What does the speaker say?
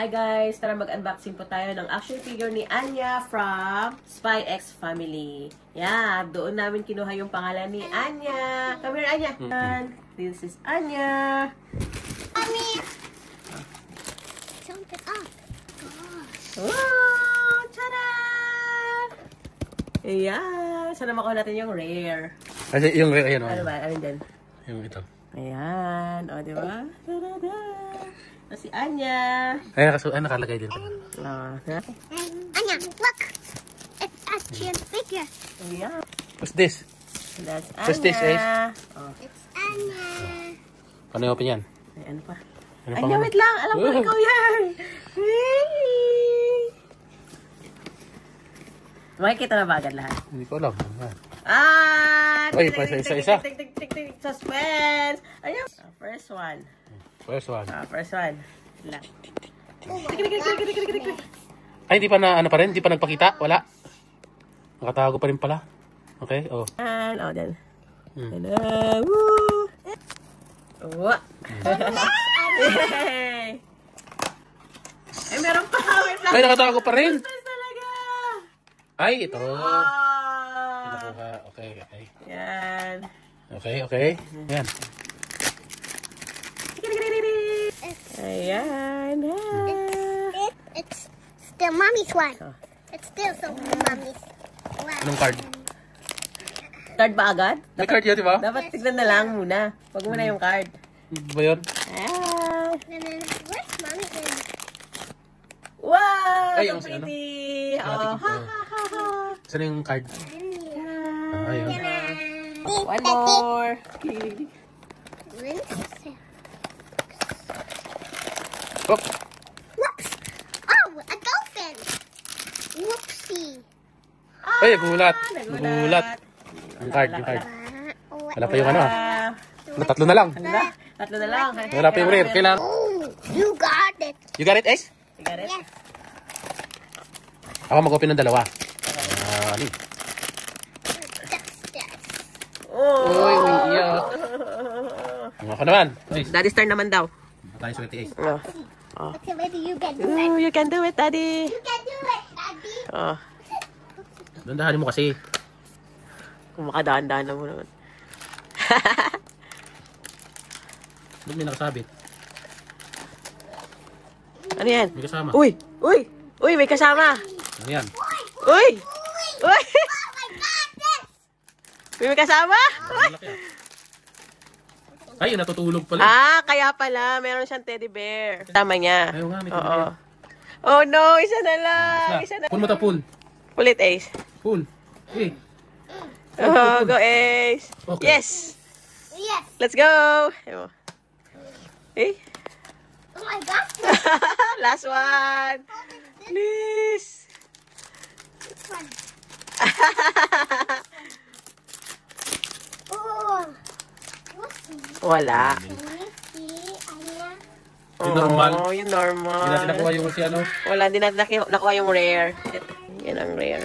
Hi guys! Tara mag-unboxing po tayo ng action figure ni Anya from Spy X Family. Yeah, doon namin kinuha yung pangalan ni Anya. Come here, Anya. This is Anya. Mommy! Jump it up. Gosh. Wow! Tada! Ayan. Sana makuha natin yung rare. Kasi yung rare, ayan. Ano ba? Alin dyan? Yung ito. Ayan. O, di ba? Tada! Si Anya. Ayan, nakalagay din. Anya, look! It's action figure. Ayan. What's this? That's Anya. What's this, Ace? Oh. It's Anya. Paano open yan? Ay, ano pa? Ano Anya, wait lang. Alam ko, ikaw yan. Makikita na ba agad lahat? Hindi ko alam. Ah! Ay, pa isa-isa. Suspense! Ayan. First one. First one. First one. Lang. Ay, hindi pa na, ano pa rin? Hindi pa nagpakita? Wala? Nakatago pa rin pala. Okay, oh. And, oh, then. Woo! Wah! Yay! Ay, meron pa. Wait lang. Ay, nakatago pa rin. Suspense talaga. Ay, ito. Ah! Nakuha. Okay, okay. Yan. Okay, okay. Yan. Ayan. It's still mommy's one. Oh. It's still so mommy's one. Anong card? Card ba agad? May card yun, di ba? Dapat tignan na lang muna. Wag muna yung card. Ba yun? Ah! And then, where's mommy in? Wow! Ay, So yung si ano? pretty! Oh, ha, ha, ha, ha. Saan yung card? Ayun. One more. Oh, Whoops! Oh, a dolphin! Whoopsie! ay, gulat. Nagulat. Gulat. Yung card, yung card. Wala pa yung ano ah. Ah, Tatlo na lang. Hala, tatlo na lang. Wala pa yung rare. Kailangan. Oh, you got it! You got it, Ace? Sigaret? Yes. Ako mag-open ng dalawa. Ano? Oh! Uy, iyak. Ako naman. Ace. Daddy's turn naman daw. Tayo sa Ace. Oh. Okay, maybe you can do it. Ooh, you can do it, Daddy. You can do it, Daddy! Oh. Dandahanin mo kasi. Kung makadaan-daan na mo naman. Doon may nakasabit. Ano yan? May kasama. Uy! Uy! Uy, may kasama! Ano yan? Uy! Uy! Oh my God, this! May kasama? Uy! Malaki ah. Ay, natutulog pala. Ah, kaya pala. Meron siyang teddy bear. Tama niya. Ayaw nga, may Oo. tubig. Oh no, isa na lang. Isa na. Pull mo ta, pull. Pull it, Ace. Pull. Okay. Oh, go, Ace. Okay. Yes! Yes! Let's go! Ayun. Eh? Oh my God! Last one! Please! This one. Oh! Wala. Whoopsie, Anya. Yung normal. Oh, yung normal. Hindi natin nakuha yung si ano. Wala, hindi natin nakuha yung rare. Yan ang rare.